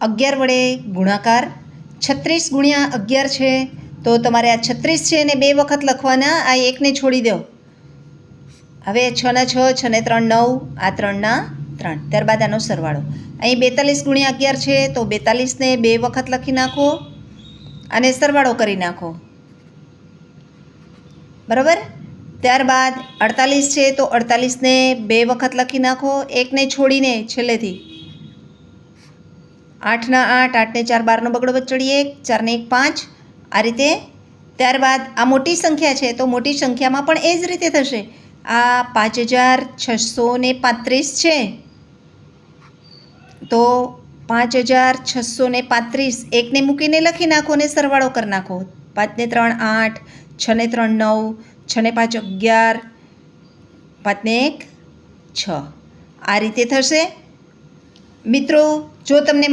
11 વડે ગુણાકાર. 36 ગુણ્યા 11 છે તો તમારે આ 36 છે એને 2 વખત લખવાના, આ એકને છોડી દો. હવે 6 ના 6, 6 ને 3 9, આ 3 ના 3. ત્યારબાદ આનો સરવાળો. અહીં 42 ગુણ્યા 11 છે તો 42ને 2 વખત લખી નાખો અને સરવાળો કરી નાખો. બરાબર. ત્યારબાદ 48 છે તો 48ને 2 વખત લખી નાખો, એકને છોડીને છેલ્લેથી. 8 ના 8, 8 ને 4 12નો બગડો વચ્ચડી 1, 4 ને 1 5, આ રીતે. ત્યારબાદ આ મોટી સંખ્યા છે તો મોટી સંખ્યામાં પણ એ જ રીતે થશે. આ 5635 છે તો 5635 એકને મૂકીને લખી નાખો અને સરવાળો કરી નાખો. 5 ને 3 8, 6 ને 3 9, 6 ને 5 11, 5 ને 1 6. આ રીતે થશે. મિત્રો, જો તમને